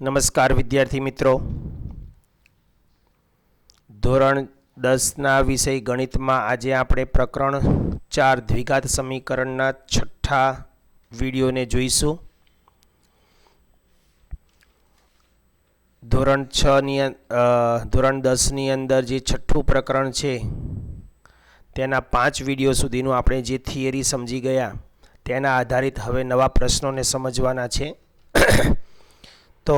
નમસ્કાર વિદ્યાર્થી મિત્રો, ધોરણ 10ના વિષય ગણિતમાં આજે આપણે પ્રકરણ 4 દ્વિઘાત સમીકરણના છઠ્ઠા વિડીયોને જોઈશું. ધોરણ 10ની અંદર જે છઠ્ઠું પ્રકરણ છે તેના 5 વિડીયો સુધીનું આપણે જે થિયરી સમજી ગયા તેના આધારિત હવે નવા પ્રશ્નોને સમજવાના છે. તો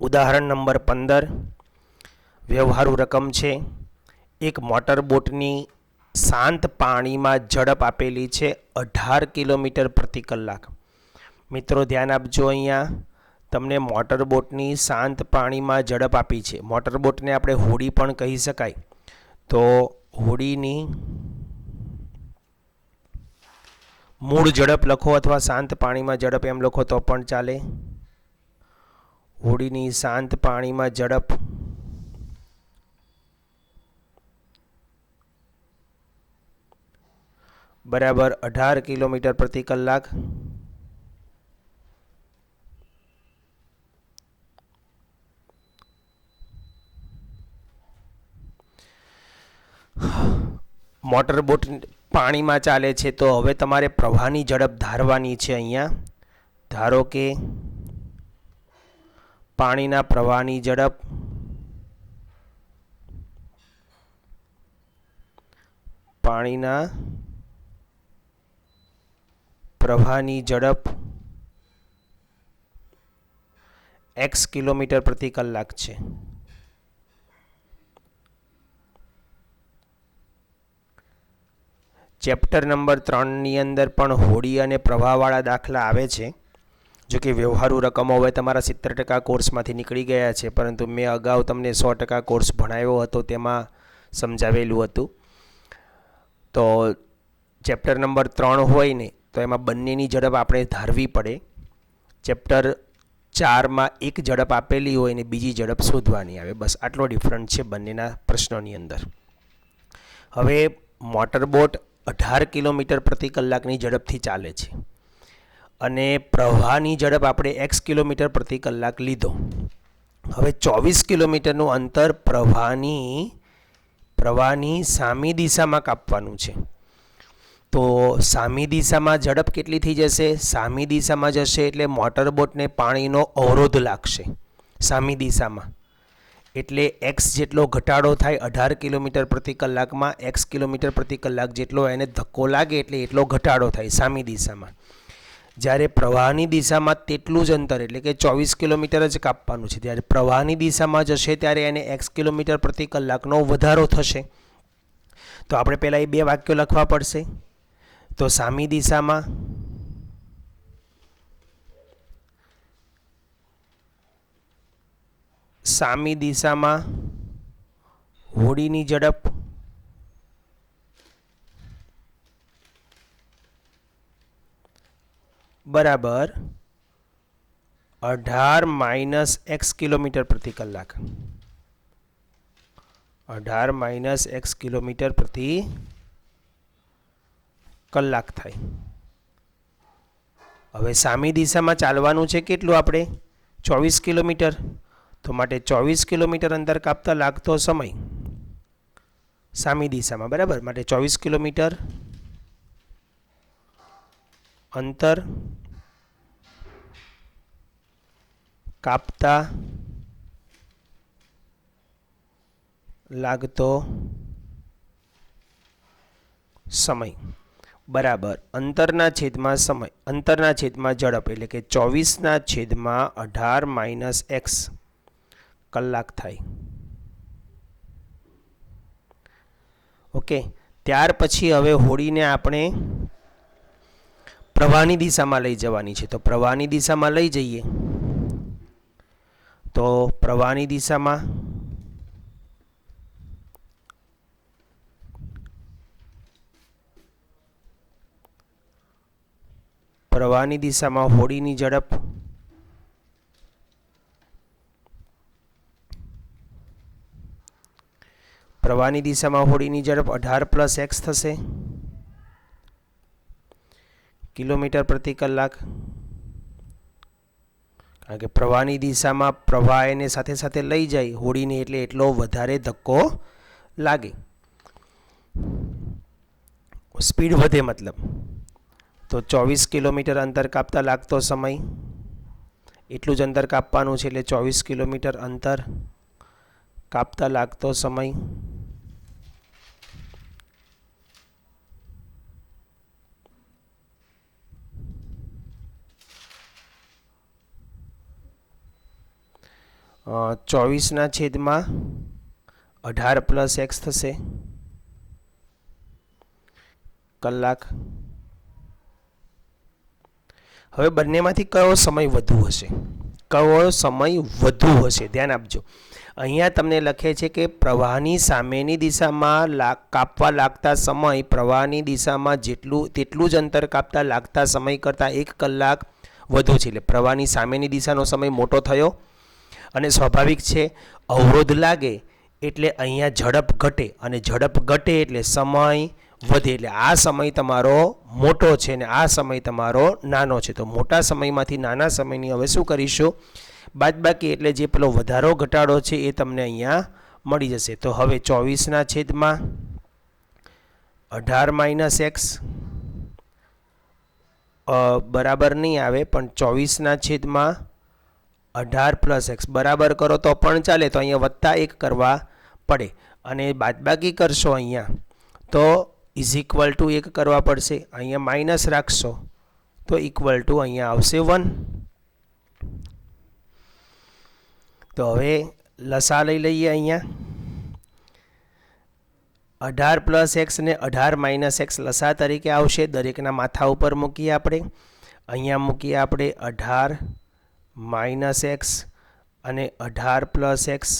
ઉદાહરણ નંબર 15 વ્યવહારુ રકમ છે. એક મોટર બોટની શાંત પાણીમાં ઝડપ આપેલી છે 18 કિલોમીટર પ્રતિ કલાક. મિત્રો ધ્યાન આપજો, અહીંયા તમને મોટર બોટની શાંત પાણીમાં ઝડપ આપી છે. મોટર બોટને આપણે હોડી પણ કહી શકાય. તો હોડીની મૂળ ઝડપ લખો અથવા શાંત પાણીમાં ઝડપ એમ લખો તો પણ ચાલે. હોડીની શાંત પાણીમાં ઝડપ બરાબર 18 કિલોમીટર પ્રતિ કલાક. મોટર બોટ પાણીમાં ચાલે છે તો હવે તમારે પ્રવાહની ઝડપ ધારવાની છે. અહીંયા ધારો કે પાણીના પ્રવાહની ઝડપ x કિલોમીટર પ્રતિ કલાક છે. ચેપ્ટર નંબર 3ની અંદર પણ હોડી અને પ્રવાહવાળા દાખલા આવે છે. જો કે વ્યવહારુ રકમો હવે તમારા 70% કોર્સમાંથી નીકળી ગયા છે, પરંતુ મેં અગાઉ તમને 100% કોર્સ ભણાવ્યો હતો તેમાં સમજાવેલું હતું. તો ચેપ્ટર નંબર 3 હોય ને તો એમાં બંનેની ઝડપ આપણે ધારવી પડે. ચેપ્ટર 4માં એક ઝડપ આપેલી હોય ને બીજી ઝડપ શોધવાની આવે. બસ આટલો ડિફરન્સ છે બંનેના પ્રશ્નોની અંદર. હવે મોટર બોટ 18 કિલોમીટર પ્રતિ કલાકની ઝડપથી ચાલે છે અને પ્રવાહની ઝડપ આપણે x કિલોમીટર પ્રતિ કલાક લીધો. હવે 24 કિલોમીટરનું અંતર પ્રવાહની સામી દિશામાં કાપવાનું છે. તો સામી દિશામાં ઝડપ કેટલી થઈ જશે? સામી દિશામાં જશે એટલે મોટર બોટને પાણીનો અવરોધ લાગશે સામી દિશામાં. એટલે x જેટલો ઘટાડો થાય 18 કિલોમીટર પ્રતિ કલાકમાં, x કિલોમીટર પ્રતિ કલાક જેટલો એને ધક્કો લાગે એટલે એટલો ઘટાડો થાય સામી દિશામાં. જ્યારે પ્રવાહની દિશામાં તેટલું જ અંતર એટલે કે 24 કિલોમીટર જ કાપવાનું છે. ત્યારે પ્રવાહની દિશામાં જશે ત્યારે એને x કિલોમીટર પ્રતિ કલાકનો વધારો થશે. તો આપણે પહેલાં એ બે વાક્યો લખવા પડશે. તો સામી દિશામાં હોડીની ઝડપ બરાબર 18 - x કિલોમીટર પ્રતિ કલાક. 18 - x કિલોમીટર પ્રતિ કલાક થાય. હવે સામી દિશામાં ચાલવાનું છે કેટલું? આપણે 24 કિલોમીટર. તો માટે 24 કિલોમીટર અંતર કાપતા લાગતો સમય સામી દિશામાં બરાબર. માટે 24 કિલોમીટર અંતર કાપતા લાગતો સમય બરાબર અંતરના છેદમાં સમય, અંતરના છેદમાં ઝડપ એટલે કે 24/18 - x કલાક થાય. ઓકે, ત્યાર પછી હવે હોડીને આપણે પ્રવાહની દિશામાં લઈ જવાની છે. તો પ્રવાહની દિશામાં લઈ જઈએ તો પ્રવાહની દિશામાં હોડીની ઝડપ પ્રવાહની દિશામાં હોડીની ઝડપ 18 + x થશે કિલોમીટર પ્રતિ કલાક. કારણ કે પ્રવાહની દિશામાં પ્રવાહ એને સાથે સાથે લઈ જાય હોડીને, એટલે એટલો વધારે ધક્કો લાગે, સ્પીડ વધે મતલબ. તો 24 કિલોમીટર અંતર કાપતા લાગતો સમય એટલું જ અંતર કાપવાનું છે, એટલે 24 કિલોમીટર અંતર કાપતા લાગતો સમય ચોવીસના છેદમાં 18 પ્લસ એક્સ થશે કલાક. હવે બંનેમાંથી કયો સમય વધુ હશે? કયો સમય વધુ હશે? ધ્યાન આપજો. અહીંયા તમને લખે છે કે પ્રવાહની સામેની દિશામાં કાપવા લાગતા સમય પ્રવાહની દિશામાં તેટલું જ અંતર કાપતા લાગતા સમય કરતાં 1 કલાક વધુ છે. એટલે પ્રવાહની સામેની દિશાનો સમય મોટો થયો અને સ્વાભાવિક છે અવરોધ લાગે એટલે અહીંયા ઝડપ ઘટે, અને ઝડપ ઘટે એટલે સમય વધે. એટલે આ સમય તમારો મોટો છે ને આ સમય તમારો નાનો છે. તો મોટા સમયમાંથી નાના સમયની હવે શું કરીશું? બાદબાકી, એટલે જે પેલો વધારો ઘટાડો છે એ તમને અહીંયા મળી જશે. તો હવે 24ના છેદમાં 18 માઇનસ એક્સ બરાબર નહીં આવે, પણ 24ના છેદમાં 18 પ્લસ એક્સ બરાબર કરો તો પણ ચાલે. તો અહીંયા +1 કરવા પડે, અને બાદબાકી કરશો અહીંયા તો ઇઝ ઇક્વલ ટુ 1 કરવા પડશે. અહીંયા માઇનસ રાખશો તો ઇક્વલ ટુ અહીંયા આવશે 1. તો હવે લસા લઈ લઈએ. અહીંયા 18 પ્લસ એક્સ ને 18 માઇનસ એક્સ લસા તરીકે આવશે. દરેકના માથા ઉપર મૂકીએ આપણે. અહીંયા મૂકીએ આપણે 18 માઇનસ એક્સ અને 18 પ્લસ એક્સ.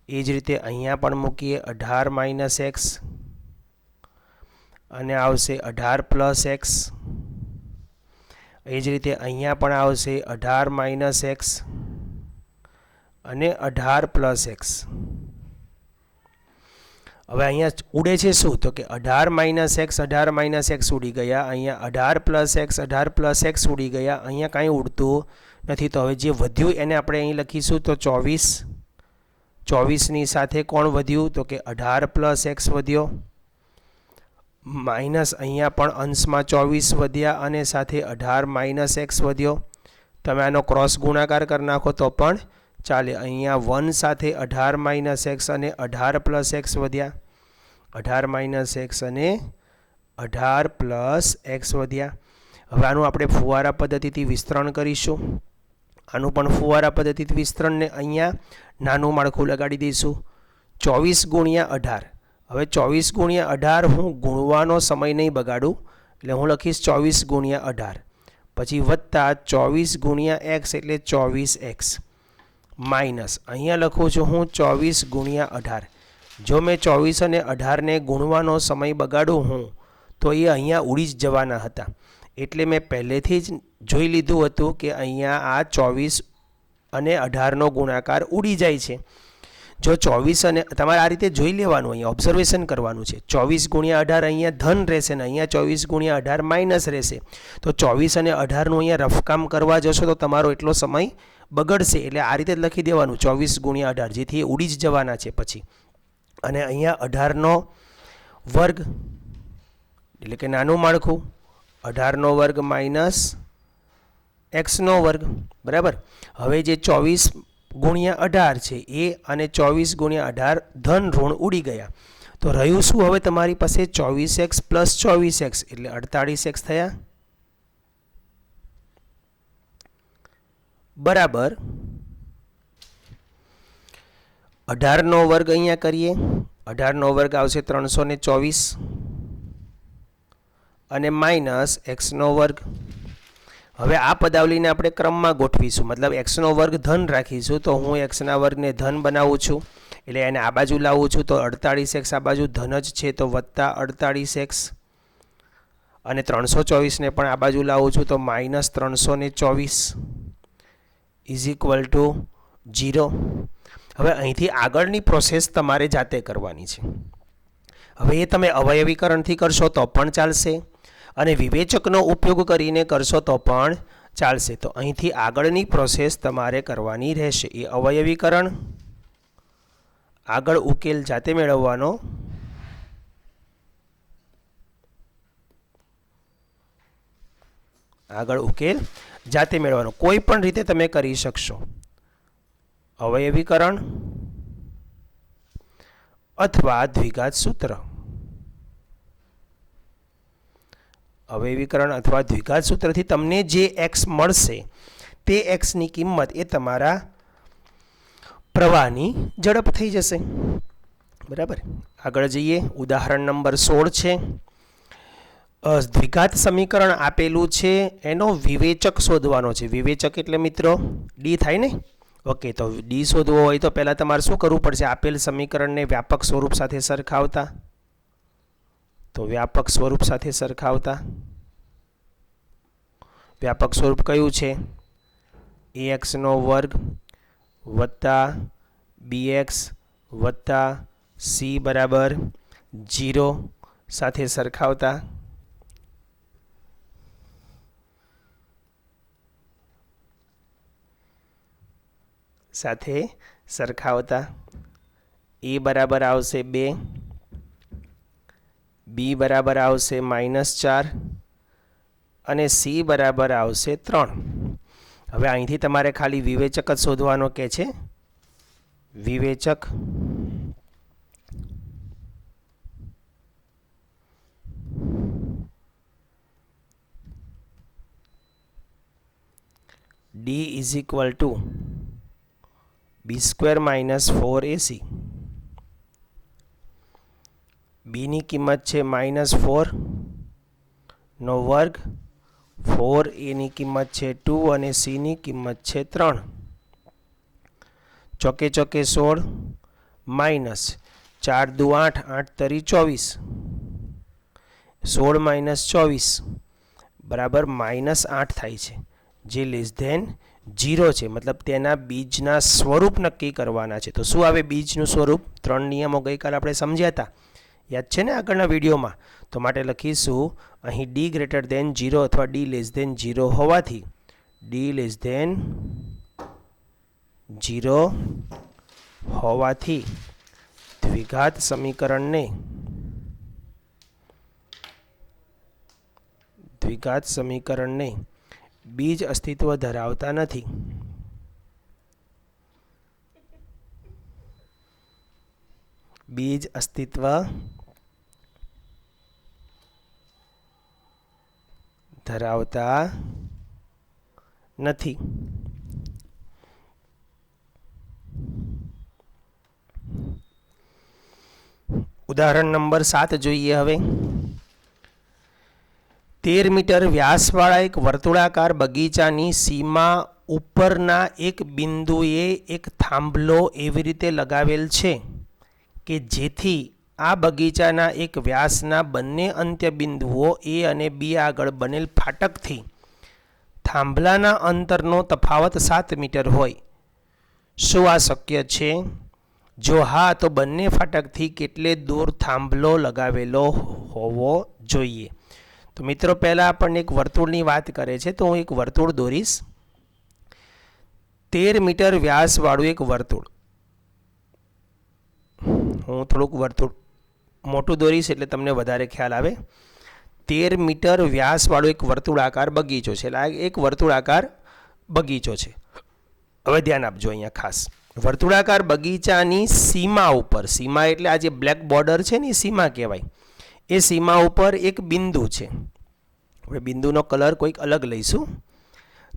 એ જ રીતે અહીંયા પણ મૂકીએ 18 માઇનસ એક્સ અને આવશે 18 પ્લસ એક્સ. એ જ રીતે અહીંયા પણ આવશે 18 માઇનસ એક્સ અને 18 પ્લસ એક્સ. હવે અહીંયા ઉડે છે શું? તો કે 18 માઇનસ એક્સ 18 માઇનસ એક્સ ઉડી ગયા. અહીંયા 18 પ્લસ એક્સ 18 પ્લસ એક્સ ઉડી ગયા. અહીંયા કાંઈ ઉડતું નથી. તો હવે જે વધ્યું એને આપણે અહીં લખીશું. તો 24ની સાથે કોણ વધ્યું? તો કે 18 પ્લસ એક્સ વધ્યો, માઇનસ અહીંયા પણ અંશમાં 24 વધ્યા અને સાથે 18 માઇનસ એક્સ વધ્યો. તમે આનો ક્રોસ ગુણાકાર કરી નાખો તો પણ ચાલે. અહીંયા 1 સાથે 18 માઇનસ એક્સ અને 18 પ્લસ એક્સ વધ્યા, 18 માઇનસ એક્સ અને 18 પ્લસ એક્સ વધ્યા. હવે આનું આપણે ફુવારા પદ્ધતિથી વિસ્તરણ કરીશું. આનું પણ ફુવારા પદ્ધતિથી વિસ્તરણને અહીંયા નાનું માળખું લગાડી દઈશું. 24 ગુણ્યા 18. હવે 24 ગુણ્યા 18 હું ગુણવાનો સમય નહીં બગાડું, એટલે હું લખીશ 24 ગુણ્યા 18, પછી વત્તા 24 ગુણ્યા એક્સ એટલે 24x, માઇનસ અહીંયા લખું છું હું 24 ગુણ્યા 18. જો મેં 24 અને 18ને ગુણવાનો સમય બગાડું હું તો એ અહીંયા ઉડી જ જવાના હતા. એટલે મેં પહેલેથી જ જોઈ લીધું હતું કે અહીંયા આ 24 અને 18નો ગુણાકાર ઉડી જાય છે. જો 24 અને તમારે આ રીતે જોઈ લેવાનું, અહીંયા ઓબ્ઝર્વેશન કરવાનું છે. 24 ગુણ્યા 18 અહીંયા ધન રહેશે ને અહીંયા 24 ગુણ્યા 18 માઇનસ રહેશે. તો 24 અને 18નું અહીંયા રફકામ કરવા જશો તો તમારો એટલો સમય બગડશે. એટલે આ રીતે જ લખી દેવાનું 24 ગુણ્યા 18, જેથી એ ઉડી જ જવાના છે પછી. અને અહીંયા 18નો વર્ગ એટલે કે નાનું માળખું 18નો વર્ગ માઇનસ એક્સનો વર્ગ, બરાબર. હવે જે 24 ગુણ્યા 18 છે એ અને 24 ગુણ્યા 18 ધન ઋણ ઉડી ગયા. તો રહ્યું શું હવે તમારી પાસે? 24x પ્લસ 24x એટલે 48x થયા, બરાબર. 18નો વર્ગ અહીંયા કરીએ. 18નો વર્ગ આવશે 324 અને માઇનસ એક્સનો વર્ગ. હવે આ પદાવલીને આપણે ક્રમમાં ગોઠવીશું, મતલબ એક્સનો વર્ગ ધન રાખીશું. તો હું એક્સના વર્ગને ધન બનાવું છું, એટલે એને આ બાજુ લાવું છું. તો 48x આ બાજુ ધન જ છે તો વત્તા 48x, અને 324ને પણ આ બાજુ લાવું છું તો માઇનસ 324 ઇઝ ઇક્વલ ટુ 0. હવે અહીંથી આગળની પ્રોસેસ તમારે જાતે કરવાની છે. હવે એ તમે અવયવીકરણથી કરશો તો પણ ચાલશે અને વિવેચકનો ઉપયોગ કરીને કરશો તો પણ ચાલશે. તો અહીંથી આગળની પ્રોસેસ તમારે કરવાની રહેશે. એ અવયવીકરણ, આગળ ઉકેલ જાતે મેળવવાનો, આગળ ઉકેલ જાતે મેળવવાનો. કોઈ પણ રીતે તમે કરી શકશો. અવયવીકરણ અથવા દ્વિઘાત સૂત્ર. અવયવીકરણ અથવા દ્વિઘાત સૂત્રથી તમને જે એક્સ મળશે તે એક્સની કિંમત એ તમારા પ્રવાહની ઝડપ થઈ જશે. બરાબર. આગળ જઈએ. ઉદાહરણ નંબર 16 છે. દ્વિઘાત સમીકરણ આપેલું છે, એનો વિવેચક શોધવાનો છે. વિવેચક એટલે મિત્રો ડી થાય ને. ઓકે, તો ડી શોધવો હોય તો પહેલાં તમારે શું કરવું પડશે? આપેલ સમીકરણને વ્યાપક સ્વરૂપ સાથે સરખાવતા. તો વ્યાપક સ્વરૂપ સાથે સરખાવતા. વ્યાપક સ્વરૂપ કયું છે? ax² વત્તા bx વત્તા c બરાબર 0 સાથે સરખાવતા. સાથે સરખાવતા. a બરાબર આવશે 2, b બરાબર આવશે -4 અને c બરાબર આવશે 3. હવે અહીંથી તમારે ખાલી વિવેચક જ શોધવાનો કે છે. વિવેચક d = b² - 4ac. b ની કિંમત છે -4 નો વર્ગ, 4a ની કિંમત છે 2 અને c ની કિંમત છે 3. ચોકે ચોકે 16 -4 દુ 8, 8 તરી 24, 16 - 24 બરાબર -8 થાય છે, જે લેસ ધેન 0 છે. મતલબ તેના બીજના સ્વરૂપ નક્કી કરવાના છે. તો શું આવે બીજનું સ્વરૂપ? 3 નિયમો ગઈકાલે આપણે સમજ્યા હતા, યાદ છે ને આગળના વિડીયોમાં? તો માટે લખીશું અહીં d > 0 અથવા d < 0 હોવાથી d < 0 હોવાથી દ્વિઘાત સમીકરણને બીજ અસ્તિત્વ ધરાવતા નથી. બીજ અસ્તિત્વ ધરાવતા નથી. ઉદાહરણ નંબર 7 જોઈએ હવે. 13 મીટર વ્યાસવાળા એક વર્તુળાકાર બગીચાની સીમા ઉપરના એક બિંદુએ એક થાંભલો એવી રીતે લગાવેલ છે કે જેથી આ બગીચાના એક વ્યાસના બંને અંત્ય બિંદુઓ A અને B આગળ બનેલ ફાટકથી થાંભલાના અંતરનો તફાવત 7 મીટર હોય. શું આ શક્ય છે? જો હા, તો બંને ફાટકથી કેટલે દૂર થાંભલો લગાવેલો હોવો જોઈએ? તો મિત્રો પહેલાં આપણને એક વર્તુળની વાત કરે છે, તો હું એક વર્તુળ દોરીશ. 13 મીટર વ્યાસવાળું એક વર્તુળ. હું થોડુંક વર્તુળ મોટું દોરીશ એટલે તમને વધારે ખ્યાલ આવે. 13 મીટર વ્યાસવાળો એક વર્તુળાકાર બગીચો છે. એટલે આ એક વર્તુળાકાર બગીચો છે. હવે ધ્યાન આપજો અહીંયા ખાસ. વર્તુળાકાર બગીચાની સીમા ઉપર, સીમા એટલે આ જે બ્લેક બોર્ડર છે ને એ સીમા કહેવાય. એ સીમા ઉપર એક બિંદુ છે. આપણે બિંદુનો કલર કોઈક અલગ લઈશું.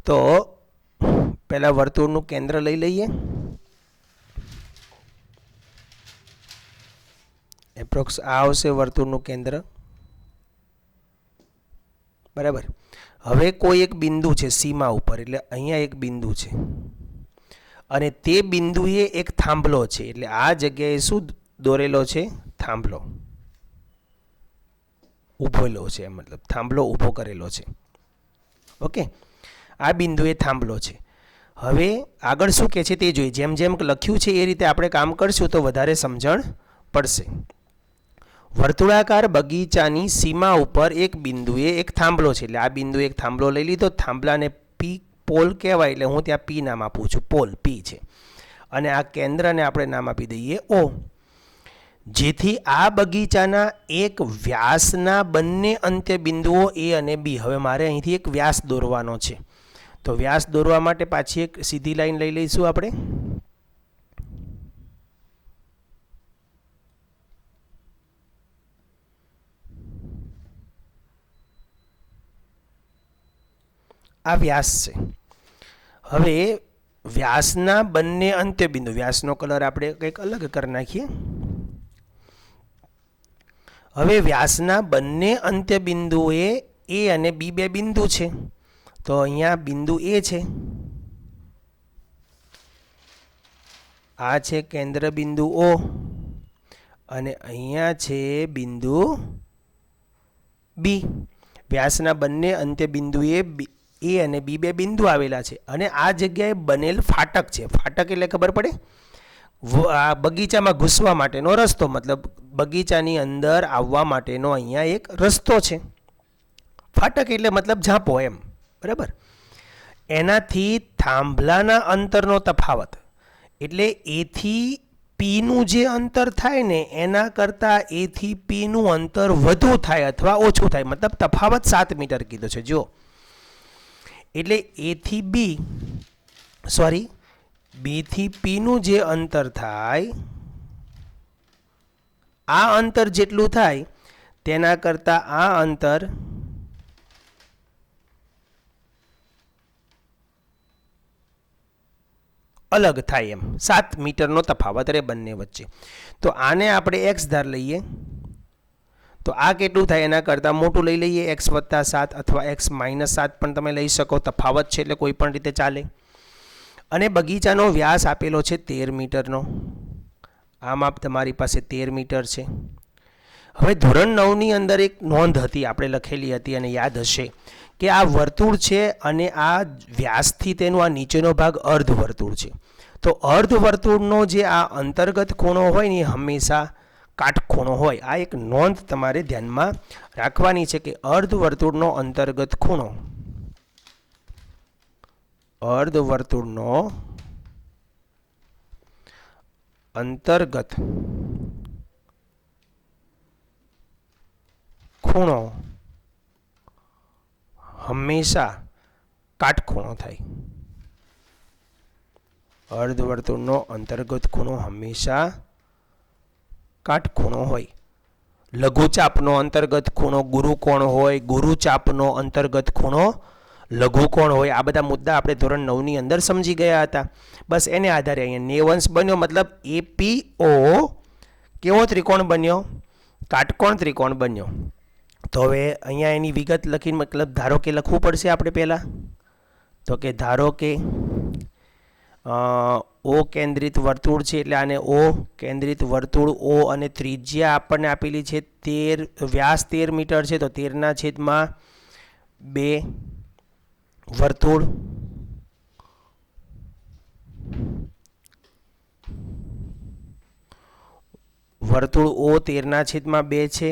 તો પહેલાં વર્તુળનું કેન્દ્ર લઈ લઈએ. એપ્રોક્સ આ આવશે વર્તુળનું કેન્દ્ર. બરાબર. હવે કોઈ એક બિંદુ છે સીમા ઉપર, એટલે અહીંયા એક બિંદુ છે અને તે બિંદુએ એક થાંભલો છે. એટલે આ જગ્યાએ શું દોરેલો છે? થાંભલો ઊભેલો છે, મતલબ થાંભલો ઊભો કરેલો છે. ઓકે, આ બિંદુએ થાંભલો છે. હવે આગળ શું કહે છે તે જોઈએ. જેમ જેમ લખ્યું છે એ રીતે આપણે કામ કરશું તો વધારે સમજણ પડશે. વર્તુળાકાર બગીચાની સીમા ઉપર એક બિંદુએ એક થાંભલો છે. એટલે આ બિંદુએ એક થાંભલો લઈ લીધો. થાંભલાને પી પોલ કહેવાય એટલે હું ત્યાં પી નામ આપું છું, પોલ પી છે. અને આ કેન્દ્રને આપણે નામ આપી દઈએ ઓ. જેથી આ બગીચાના એક વ્યાસના બંને અંત્ય બિંદુઓ એ અને બી. હવે મારે અહીંથી એક વ્યાસ દોરવાનો છે, તો વ્યાસ દોરવા માટે પાછી એક સીધી લાઈન લઈ લઈશું આપણે. આ વ્યાસ છે. હવે વ્યાસના બંને અંત્યબિંદુ, વ્યાસનો કલર આપણે કંઈક અલગ કરી નાખીએ. હવે વ્યાસના બંને અંત્યબિંદુએ એ અને બી બે બિંદુ છે, તો અહીંયા બિંદુ એ છે, આ છે કેન્દ્ર બિંદુ ઓ, અને અહીંયા છે બિંદુ બી. વ્યાસના બંને અંત્યબિંદુએ એ અને બી બે બિંદુ આવેલા છે, અને આ જગ્યાએ બનેલ ફાટક છે. ફાટક એટલે ખબર પડે, આ બગીચામાં ઘૂસવા માટેનો રસ્તો, મતલબ બગીચાની અંદર આવવા માટેનો અહીંયા એક રસ્તો છે. ફાટક એટલે મતલબ ઝાંપો એમ, બરાબર. એનાથી થાંભલાના અંતરનો તફાવત, એટલે એથી પીનું જે અંતર થાય ને એના કરતાં એથી પીનું અંતર વધુ થાય અથવા ઓછું થાય, મતલબ તફાવત 7 મીટર કીધો છે. જો એટલે એથી બી, સોરી, બીથી પીનું જે અંતર થાય, આ અંતર જેટલું થાય તેના કરતાં આ અંતર અલગ થાય, એમ 7 મીટરનો તફાવત રહે બંને વચ્ચે. તો આને આપણે એક્સ ધાર લઈએ, તો આ કેટલું થાય એના કરતાં મોટું લઈ લઈએ, એક્સ વત્તા 7 અથવા એક્સ માઇનસ 7 પણ તમે લઈ શકો, તફાવત છે એટલે કોઈ પણ રીતે ચાલે. અને બગીચાનો વ્યાસ આપેલો છે 13 મીટરનો. આ માપ તમારી પાસે 13 મીટર છે. હવે ધોરણ 9ની અંદર એક નોંધ હતી, આપણે લખેલી હતી અને યાદ હશે કે આ વર્તુળ છે અને આ વ્યાસથી તેનો આ નીચેનો ભાગ અર્ધવર્તુળ છે. તો અર્ધવર્તુળનો જે આ અંતર્ગત ખૂણો હોય ને એ હંમેશા કાટખૂણો હોય. આ એક નોંધ તમારે ધ્યાનમાં રાખવાની છે કે અર્ધવર્તુળનો અંતર્ગત ખૂણો, અર્ધવર્તુળનો અંતર્ગત ખૂણો હંમેશા કાટખૂણો થાય. અર્ધવર્તુળનો અંતર્ગત ખૂણો હંમેશા કાટખૂણો હોય. લઘુચાપનો અંતર્ગત ખૂણો ગુરુકોણ હોય, ગુરુચાપનો અંતર્ગત ખૂણો લઘુકોણ હોય. આ બધા મુદ્દા આપણે ધોરણ 9ની અંદર સમજી ગયા હતા. બસ એને આધારે અહીંયા 9 અંશ બન્યો, મતલબ એપીઓ કેવો ત્રિકોણ બન્યો? કાટકોણ ત્રિકોણ બન્યો. તો હવે અહીંયા એની વિગત લખીને, મતલબ ધારો કે લખવું પડશે આપણે પહેલાં. તો કે ધારો કે ઓ કેન્દ્રિત વર્તુળ છે, એટલે આને ઓ કેન્દ્રિત વર્તુળ ઓ, અને ત્રિજ્યા આપણને આપેલી છે 13, વ્યાસ 13 મીટર છે, તો 13/2 વર્તુળ. વર્તુળ ઓ 13/2 છે.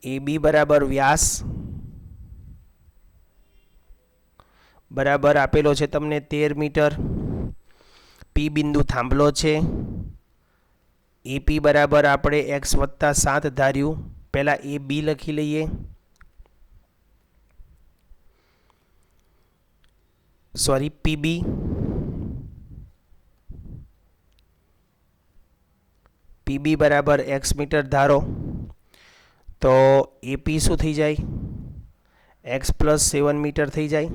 એ બી બરાબર વ્યાસ બરાબર આપેલો છે તમને 13 મીટર. પી બિંદુ થાંભલો છે. એપી બરાબર આપણે એક્સ વત્તા 7 ધાર્યું. પહેલાં એ બી લખી લઈએ, સોરી પીબી. પીબી બરાબર એક્સ મીટર ધારો, તો એપી શું થઈ જાય? એક્સ પ્લસ 7 મીટર થઈ જાય.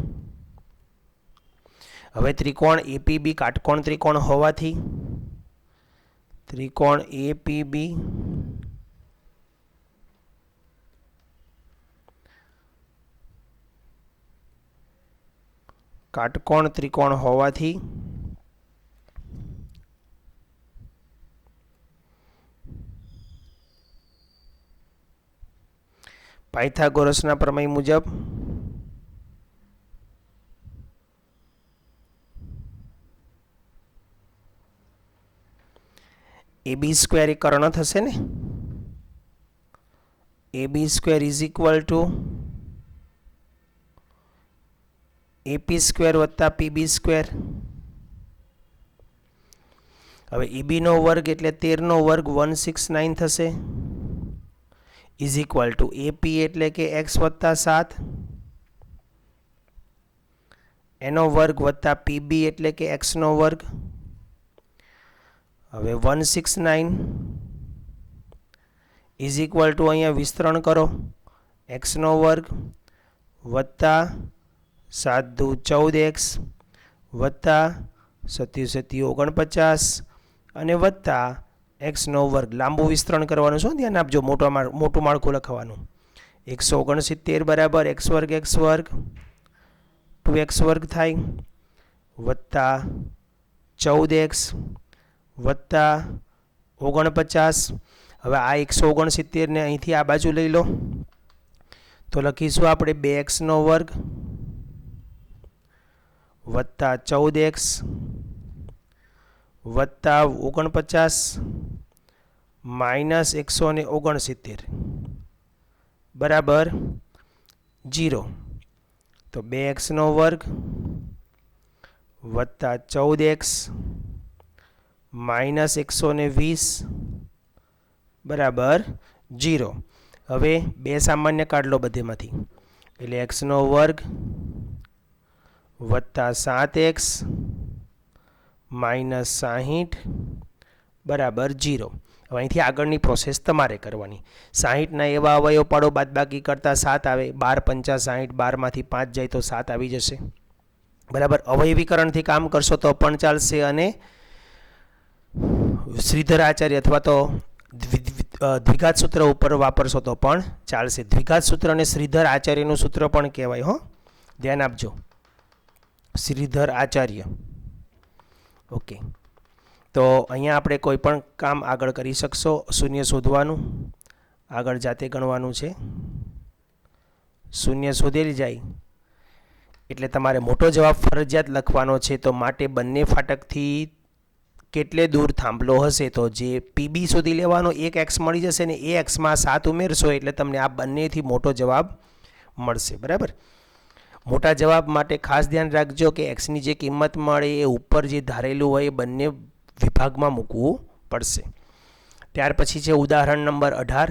હવે ત્રિકોણ એપીબી કાટકોણ ત્રિકોણ હોવાથી ત્રિકોણ એપીબી કાટકોણ ત્રિકોણ હોવાથી પાયથાગોરસના પ્રમેય મુજબ AB સ્ક્વેર એ કર્ણ થશે ને. AB square is equal to AP square વત્તા પીબી સ્ક્વેર. હવે ઈબીનો વર્ગ એટલે 13નો વર્ગ 169 થશે, ઇઝ ઇક્વલ ટુ એપી એટલે કે એક્સ વત્તા 7, એનો વર્ગ વત્તા પીબી એટલે કે એક્સનો વર્ગ. હવે 169 ઇઝ ઇક્વલ ટુ અહીંયા વિસ્તરણ કરો, એક્સનો વર્ગ વત્તા 7 દુ 14x વત્તા 7 7 49 અને વત્તા એક્સનો વર્ગ. લાંબુ વિસ્તરણ કરવાનું છે, ધ્યાન આપજો, મોટું માળખું લખવાનું. 169 બરાબર એક્સ વર્ગ 2x વર્ગ થાય વત્તા 14x વત્તા 49. હવે આ 169 ને અહીંથી આ બાજુ લઈ લો તો લખીશું આપણે 2x વર્ગ વત્તા 14x વત્તા 49 માઇનસ 169 બરાબર 0. તો 2x વર્ગ વત્તા 14x માઇનસ 120 બરાબર 0. હવે 2 સામાન્ય કાઢ લો બધેમાંથી, એટલે x વર્ગ વત્તા 7x માઇનસ 60 બરાબર 0. હવે અહીંથી આગળની પ્રોસેસ તમારે કરવાની. 60ના એવા અવયવ પાડો, બાદબાકી કરતાં 7 આવે, 12 5 60, 12માંથી 5 જાય તો 7 આવી જશે. બરાબર, અવયવીકરણથી કામ કરશો તો પણ ચાલશે અને શ્રીધર આચાર્ય અથવા તો દ્વિઘાત સૂત્ર ઉપર વાપરશો તો પણ ચાલશે. દ્વિઘાત સૂત્ર અને શ્રીધર આચાર્યનું સૂત્ર પણ કહેવાય, હો, ધ્યાન આપજો, શ્રીધર આચાર્ય. ઓકે, તો અહીંયા આપણે કોઈ પણ કામ આગળ કરી શકશો. શૂન્ય શોધવાનું, આગળ જાતે ગણવાનું છે. શૂન્ય શોધેલી જાય એટલે તમારે મોટો જવાબ ફરજિયાત લખવાનો છે. તો માટે બંને ફાટકથી કેટલે દૂર થાંભલો હશે, તો જે પીબી શોધી લેવાનો, 1x મળી જશે ને એ એક્સમાં 7 ઉમેરશો એટલે તમને આ બંનેથી મોટો જવાબ મળશે. બરાબર, મોટા જવાબ માટે ખાસ ધ્યાન રાખજો કે એક્સની જે કિંમત મળે એ ઉપર જે ધારેલું હોય એ બંને વિભાગમાં મૂકવું પડશે. ત્યાર પછી છે ઉદાહરણ નંબર 18.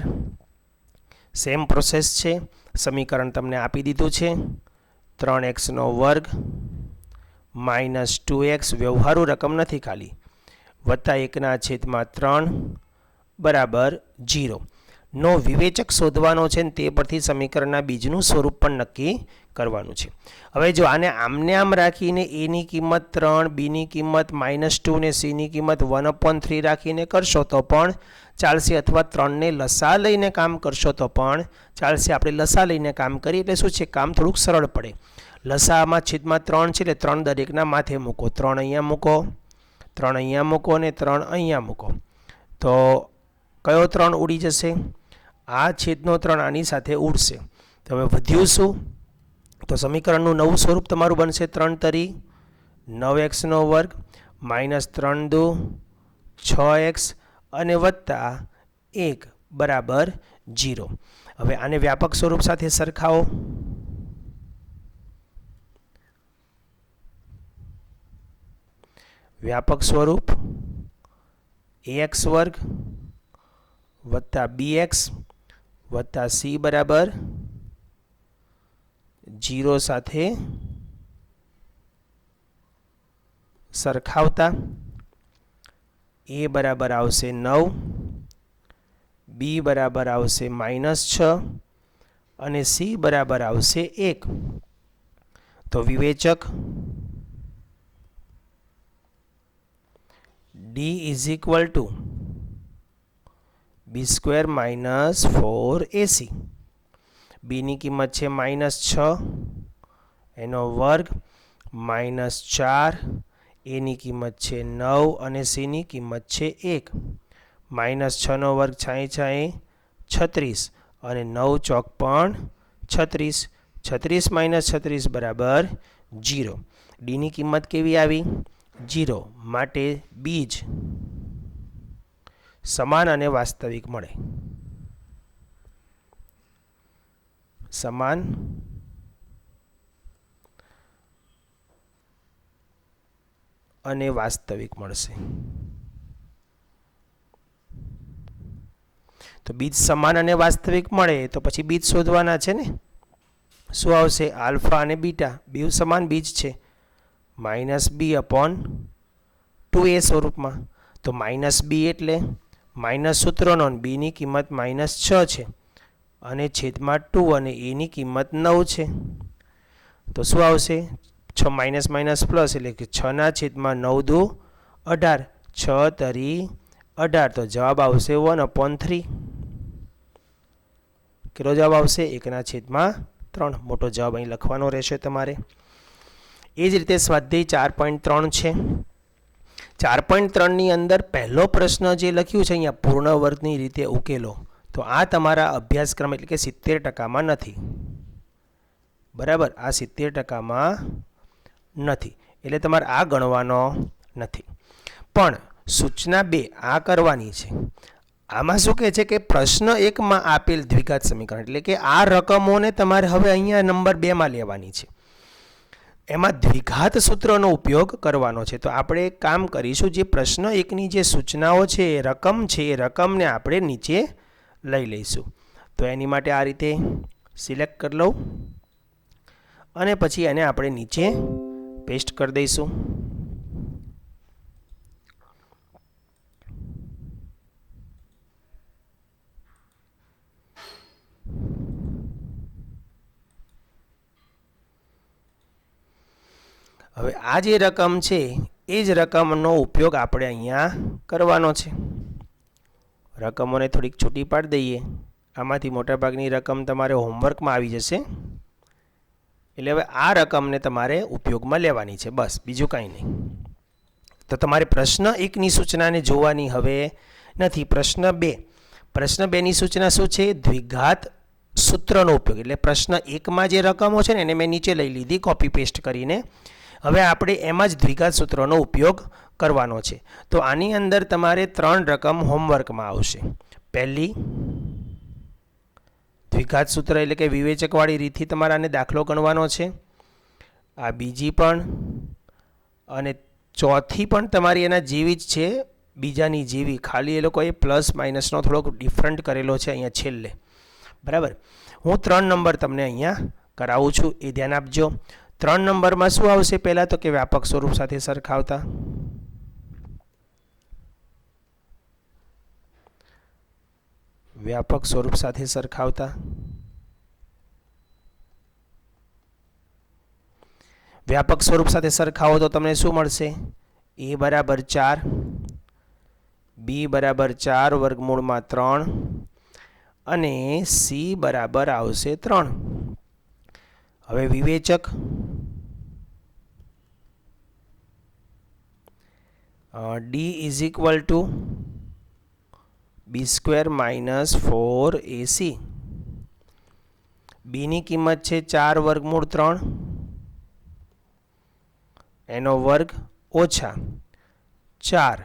સેમ પ્રોસેસ છે. સમીકરણ તમને આપી દીધું છે, 3x વર્ગ માઇનસ 2x, વ્યવહારુ રકમ નથી ખાલી, વત્તા 1/3 બરાબર 0 નો વિવેચક શોધવાનો છે ને તે પરથી સમીકરણના બીજનું સ્વરૂપ પણ નક્કી કરવાનું છે. હવે જો આને આમને આમ રાખીને એની કિંમત 3, બીની કિંમત -2 ને સીની કિંમત 1/3 રાખીને કરશો તો પણ ચાલશે, અથવા 3ને લસા લઈને કામ કરશો તો પણ ચાલશે. આપણે લસા લઈને કામ કરીએ એટલે શું છે, કામ થોડુંક સરળ પડે. લસામાં છેદમાં 3 છે એટલે 3 દરેકના માથે મૂકો, 3 અહીંયા મૂકો, 3 અહીંયા મૂકો અને 3 અહીંયા મૂકો. તો કયો 3 ઉડી જશે? આ છેદનો 3 આની સાથે ઉડશે. તો હવે વધ્યું શું? તો સમીકરણનું નવું સ્વરૂપ તમારું બનશે 3 તરી 9x વર્ગ માઇનસ 3 દુ 6x અને વત્તા 1 બરાબર 0. હવે આને વ્યાપક સ્વરૂપ સાથે સરખાવો. વ્યાપક સ્વરૂપ ax વર્ગ વત્તા bx વત્તા c બરાબર 0 સાથે સરખાવતા a બરાબર આવશે 9, b બરાબર આવશે -6 અને c બરાબર આવશે 1. તો વિવેચક d is equal to b square minus 4ac. b ની કિંમત છે -6 એનો વર્ગ -4, a ની કિંમત છે 9 અને c ની કિંમત છે 1. -6 નો વર્ગ 6 36 અને 9 ચોક પણ 36. 36 - 36 બરાબર 0. d ની કિંમત કેવી આવી? 0. માટે બીજ સમાન અને વાસ્તવિક મળે. સમાન અને વાસ્તવિક મળશે. તો બીજ સમાન અને વાસ્તવિક મળે તો પછી બીજ શોધવાના છે ને. શું આવશે? આલ્ફા અને બીટા બે સમાન બીજ છે, -b/2a સ્વરૂપમાં. તો -b એટલે માઇનસ સૂત્રનો, બીની કિંમત -6 છે અને છેદમાં 2 અને એની કિંમત 9 છે. તો શું આવશે? 6 માઇનસ માઇનસ પ્લસ એટલે કે 6/9 × 2 = 18, 6 તરી 18. તો જવાબ આવશે 1/3. કેટલો જવાબ આવશે? 1/3. મોટો જવાબ અહીં લખવાનો રહેશે તમારે. એ જ રીતે સ્વાધ્યાય 4.3 છે. 4.3 ની અંદર પહેલો પ્રશ્ન જે લખ્યું છે અહીંયા, પૂર્ણ વર્ગની રીતે ઉકેલો, તો આ તમારા અભ્યાસક્રમ એટલે કે 70% નથી. બરાબર, આ 70% નથી, એટલે તમારે આ ગણવાનો નથી. પણ સૂચના 2 આ કરવાની છે. આમાં શું કહે છે કે પ્રશ્ન 1માં આપેલ દ્વિઘાત સમીકરણ એટલે કે આ રકમોને તમારે હવે અહીંયા નંબર 2માં લેવાની છે. એમાં દ્વિઘાત સૂત્રનો ઉપયોગ કરવાનો છે. તો આપણે એક કામ કરીશું, જે પ્રશ્ન 1ની જે સૂચનાઓ છે, એ રકમ છે, એ રકમને આપણે નીચે લઈ લઈશું. તો એની માટે આ રીતે સિલેક્ટ કરી લઉં અને પછી એને આપણે નીચે પેસ્ટ કરી દઈશું. હવે આ જે રકમ છે એ જ રકમનો ઉપયોગ આપણે અહીંયા કરવાનો છે. રકમોને થોડીક છૂટી પાડી દઈએ. આમાંથી મોટાભાગની રકમ તમારે હોમવર્કમાં આવી જશે. એટલે હવે આ રકમને તમારે ઉપયોગમાં લેવાની છે, બસ, બીજું કાંઈ નહીં. તો તમારે પ્રશ્ન 1ની સૂચનાને જોવાની હવે નથી. પ્રશ્ન 2ની સૂચના શું છે? દ્વિઘાત સૂત્રનો ઉપયોગ. એટલે પ્રશ્ન 1માં જે રકમો છે ને એને મેં નીચે લઈ લીધી કોપી પેસ્ટ કરીને. હવે આપણે એમાં જ દ્વિઘાત સૂત્રનો ઉપયોગ કરવાનો છે. તો આની અંદર તમારે 3 રકમ હોમવર્કમાં આવશે. પહેલી દ્વિઘાત સૂત્ર એટલે કે વિવેચકવાળી રીતથી તમારે આને દાખલો ગણવાનો છે. આ બીજી પણ અને ચોથી પણ તમારી એના જેવી જ છે, બીજાની જેવી, ખાલી એ લોકોએ પ્લસ માઇનસનો થોડોક ડિફરન્ટ કરેલો છે અહીંયા છેલ્લે. બરાબર, હું 3 નંબર તમને અહીંયા કરાવું છું, એ ધ્યાન આપજો. 3 નંબરમાં શું આવશે? પહેલાં તો કે વ્યાપક સ્વરૂપ સાથે સરખાવતા. વ્યાપક સ્વરૂપ સાથે સરખાવતા. વ્યાપક સ્વરૂપ સાથે સરખાવો તો તમને શું મળશે? a = 4, b = 4 વર્ગમૂળમાં 3 અને c બરાબર આવશે 3. હવે વિવેચક d = b² - 4ac. b ની કિંમત છે 4 વર્ગમૂળ 3 એનો વર્ગ ઓછા 4.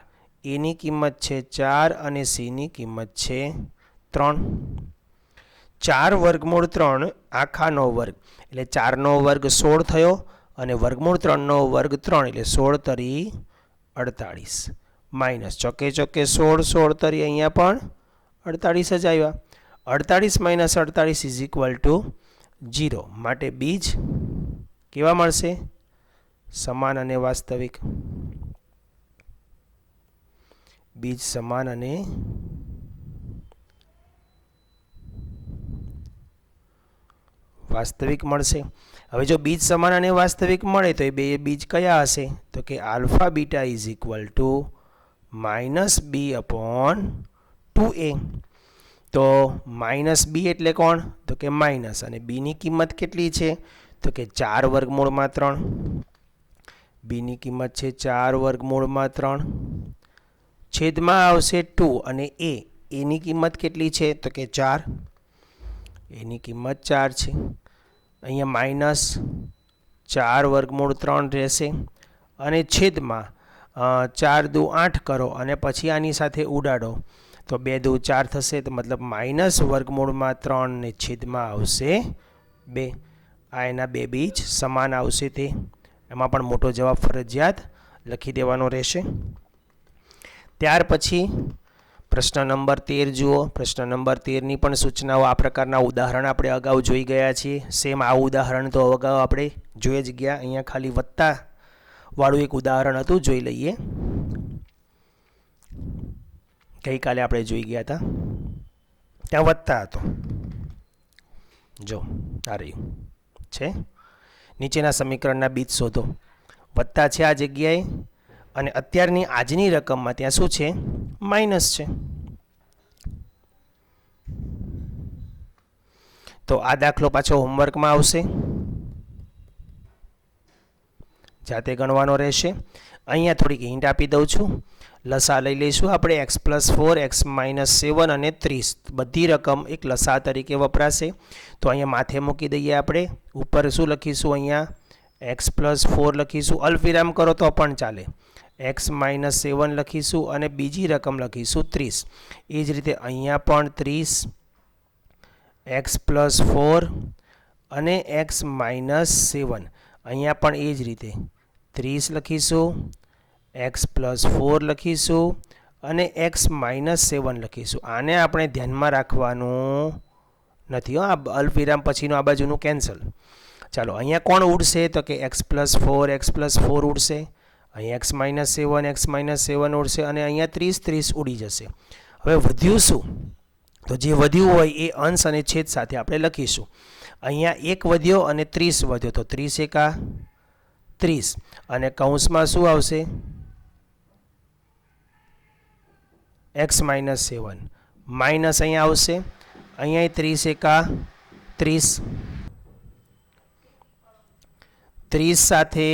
a ની કિંમત છે 4 અને c ની કિંમત છે 3. 4 વર્ગમૂળ 3 આખાનો વર્ગ એટલે 4નો વર્ગ 16 થયો અને વર્ગમૂળ 3નો વર્ગ 3 એટલે 16 તરી 48 માઇનસ ચોકે ચોકે 16 16 તરી અહીંયા પણ 48 જ આવ્યા. 48 - 48 = 0. માટે બીજ કેવા મળશે? સમાન અને વાસ્તવિક. બીજ સમાન અને વાસ્તવિક મળશે. હવે જો બીજ સમાન અને વાસ્તવિક મળે તો એ બે બીજ કયા હશે? તો કે આલ્ફા બીટા = -b/2a. તો -b એટલે કોણ? તો કે માઇનસ, અને b ની કિંમત કેટલી છે? તો કે 4 વર્ગમૂળમાં 3. b ની કિંમત છે 4 વર્ગમૂળમાં 3 છેદમાં આવશે 2 અને a ની કિંમત કેટલી છે? તો કે 4. એની કિંમત 4 છે. અહીંયા -4 વર્ગમૂળ 3 રહેશે અને છેદમાં 4 × 2 = 8 કરો અને પછી આની સાથે ઉડાડો તો 2 × 2 = 4 થશે. તો મતલબ -વર્ગમૂળમાં 3 ને છેદમાં આવશે 2. આ એના બે બીજ સમાન આવશે. તે એમાં પણ મોટો જવાબ ફરજિયાત લખી દેવાનો રહેશે. ત્યાર પછી પ્રશ્ન નંબર 13 જુઓ. પ્રશ્ન નંબર 13ની પણ સૂચનાઓ આ પ્રકારના ઉદાહરણ આપણે અગાઉ જોઈ ગયા છીએ. સેમ આ ઉદાહરણ તો અગાઉ આપણે જોઈ જ ગયા. અહીંયા ખાલી વત્તા વાળું એક ઉદાહરણ હતું, જોઈ લઈએ. ગઈકાલે આપણે જોઈ ગયા હતા, ત્યાં વત્તા હતો. જો આ રહ્યું છે. નીચેના સમીકરણના બીજ શોધો. વત્તા છે આ જગ્યાએ અને અત્યારની આજની રકમમાં ત્યાં શું છે? માઇનસ છે. તો આ દાખલો પાછો હોમવર્કમાં આવશે, જાતે ગણવાનો રહેશે. અહીંયા થોડીક હિન્ટ આપી દઉં છું. લસા લઈ લઈશું આપણે x+4, x-7 અને 30. બધી રકમ એક લસા તરીકે વપરાશે. તો અહીંયા માથે મૂકી દઈએ આપણે. ઉપર શું લખીશું? અહીંયા x+4 લખીશું. અલ્પવિરામ કરો તો પણ ચાલે. x-7 લખીશું અને બીજી રકમ લખીશું 30. એ જ રીતે અહીંયા પણ 30, x+4 અને x-7. અહીંયા પણ એ જ રીતે 30 લખીશું, x+4 લખીશું અને x-7 લખીશું. આને આપણે ધ્યાનમાં રાખવાનું નથી. આ અલ્પવિરામ પછીનું આ બાજુનું કેન્સલ. ચાલો અહીંયા કોણ ઉડશે? તો કે x+4 ઉડશે. અહીંયા x-7 ઉડશે અને અહીંયા 30 ઉડી જશે. હવે વધ્યું શું? તો જે વધ્યું હોય એ અંશ અને છેદ સાથે આપણે લખીશું. અહીંયા 1 વધ્યો અને 30 વધ્યો, તો 30 એકા 30 અને કૌંસમાં શું આવશે? x-7 માઇનસ અહીંયા આવશે. અહીંયા 30 એકા 30, 30 સાથે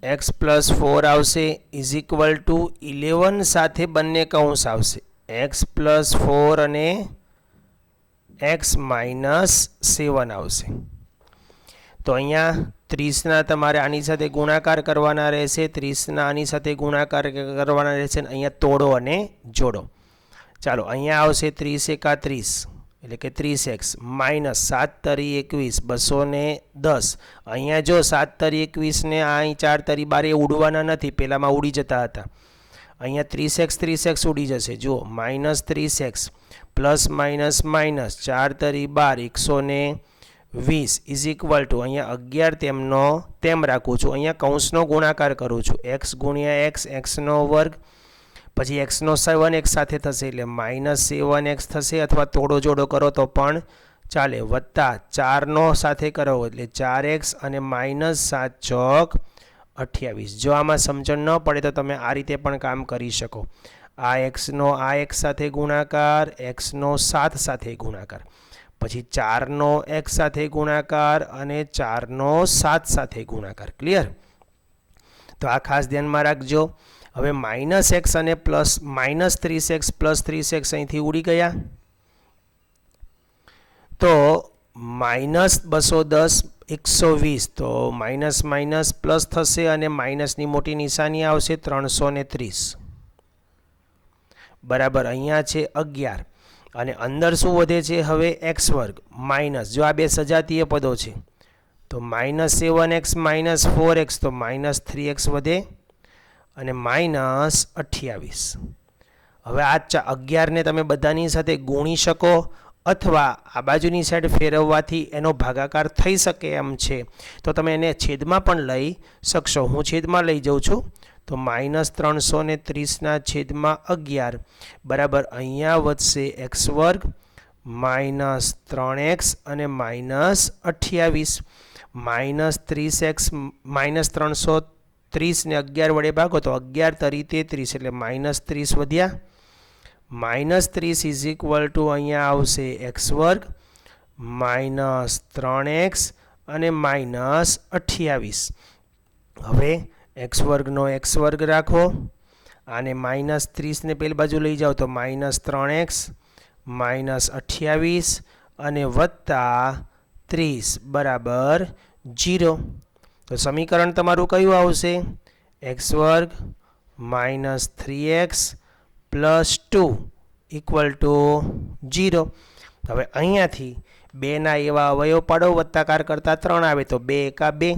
x+4 આવશે ઇઝ ઇક્વલ ટુ 11 સાથે બંને કૌંસ આવશે. x+4 અને x-7 આવશે. તો અહીંયા 30ના તમારે આની સાથે ગુણાકાર કરવાના રહેશે, 30ના આની સાથે ગુણાકાર કરવાના રહેશે અને અહીંયા તોડો અને જોડો. ચાલો અહીંયા આવશે 30 એકા 30 એટલે કે 30x માઇનસ 7 તરી 21 210. અહીંયા જો 7 તરી 21 ને અહીં 4 તરી 12 એ ઉડવાના નથી, પહેલામાં ઉડી જતા હતા. અહીંયા 30x ઉડી જશે. જુઓ -30x પ્લસ માઇનસ માઇનસ 4 તરી 12 120 ઇઝ ઇક્વલ ટુ અહીંયા 11 તેમનો તેમ રાખું છું. અહીંયા કૌંસનો ગુણાકાર કરું છું. x ગુણ્યા x, xનો વર્ગ, પછી xનો 7x સાથે થશે એટલે -7x થશે, અથવા તોડો જોડો કરો તો પણ ચાલે. વત્તા 4નો સાથે કરો એટલે 4x અને -7 ચોક 28. જો આમાં સમજણ ન પડે તો તમે આ રીતે પણ કામ કરી શકો. આ xનો આ x સાથે ગુણાકાર, xનો 7 સાથે ગુણાકાર, પછી 4નો x સાથે ગુણાકાર અને 4નો 7 સાથે ગુણાકાર. ક્લિયર? તો આ ખાસ ધ્યાનમાં રાખજો. હવે -x અને -30x પ્લસ 30x અહીંથી ઉડી ગયા. તો -210 120, તો માઇનસ માઇનસ પ્લસ થશે અને માઇનસની મોટી નિશાની આવશે 330 બરાબર. અહીંયા છે 11 અને અંદર શું વધે છે? હવે x² માઇનસ, જો આ બે સજાતીય પદો છે તો -7x -4x, તો -3x વધે અને -28. હવે આ 11ને તમે બધાની સાથે ગુણી શકો અથવા આ બાજુની સાઈડ ફેરવવાથી એનો ભાગાકાર થઈ શકે એમ છે, તો તમે એને છેદમાં પણ લઈ શકશો. હું છેદમાં લઈ જાઉં છું. તો -330 છેદમાં 11 બરાબર. અહીંયા વધશે x² -3x અને -28. -30x -330 ને 11 વડે ભાગો તો 11 તરી 33 એટલે -30 વધ્યા. -30 ઇઝ ઇક્વલ ટુ અહીંયા આવશે x² -3x અને -28. હવે x² નો x² રાખો, આને -30 ને પેલી બાજુ લઈ જાઓ તો -3x -28 અને વત્તા 30 બરાબર 0. તો સમીકરણ તમારું કયું આવશે? x² -3x + 2 equal to 0. હવે અહીંયાથી 2ના એવા અવયવ પાડો, વત્તાકાર કરતાં 3 આવે તો 2 એકા 2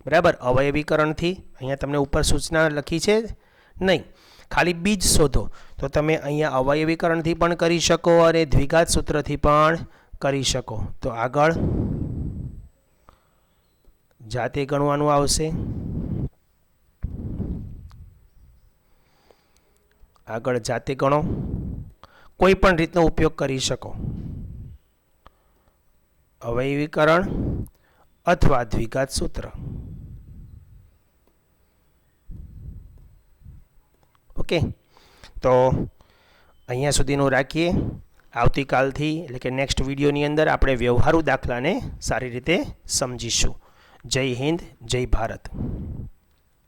બરાબર. અવયવીકરણથી અહીંયા તમને ઉપર સૂચના લખી છે નહીં, ખાલી બીજ શોધો તો તમે અહીંયા અવયવીકરણથી પણ કરી શકો અને દ્વિઘાત સૂત્રથી પણ કરી શકો. તો આગળ જાતે ગણવાનું આવશે. આગળ જાતે ગણો, કોઈ પણ રીતનો ઉપયોગ કરી શકો, અવયવીકરણ અથવા દ્વિઘાત સૂત્ર. ઓકે, તો અહીંયા સુધીનું રાખીએ. આવતીકાલથી એટલે કે નેક્સ્ટ વિડીયોની અંદર આપણે વ્યવહારુ દાખલાને સારી રીતે સમજીશું. જય હિન્દ, જય ભારત.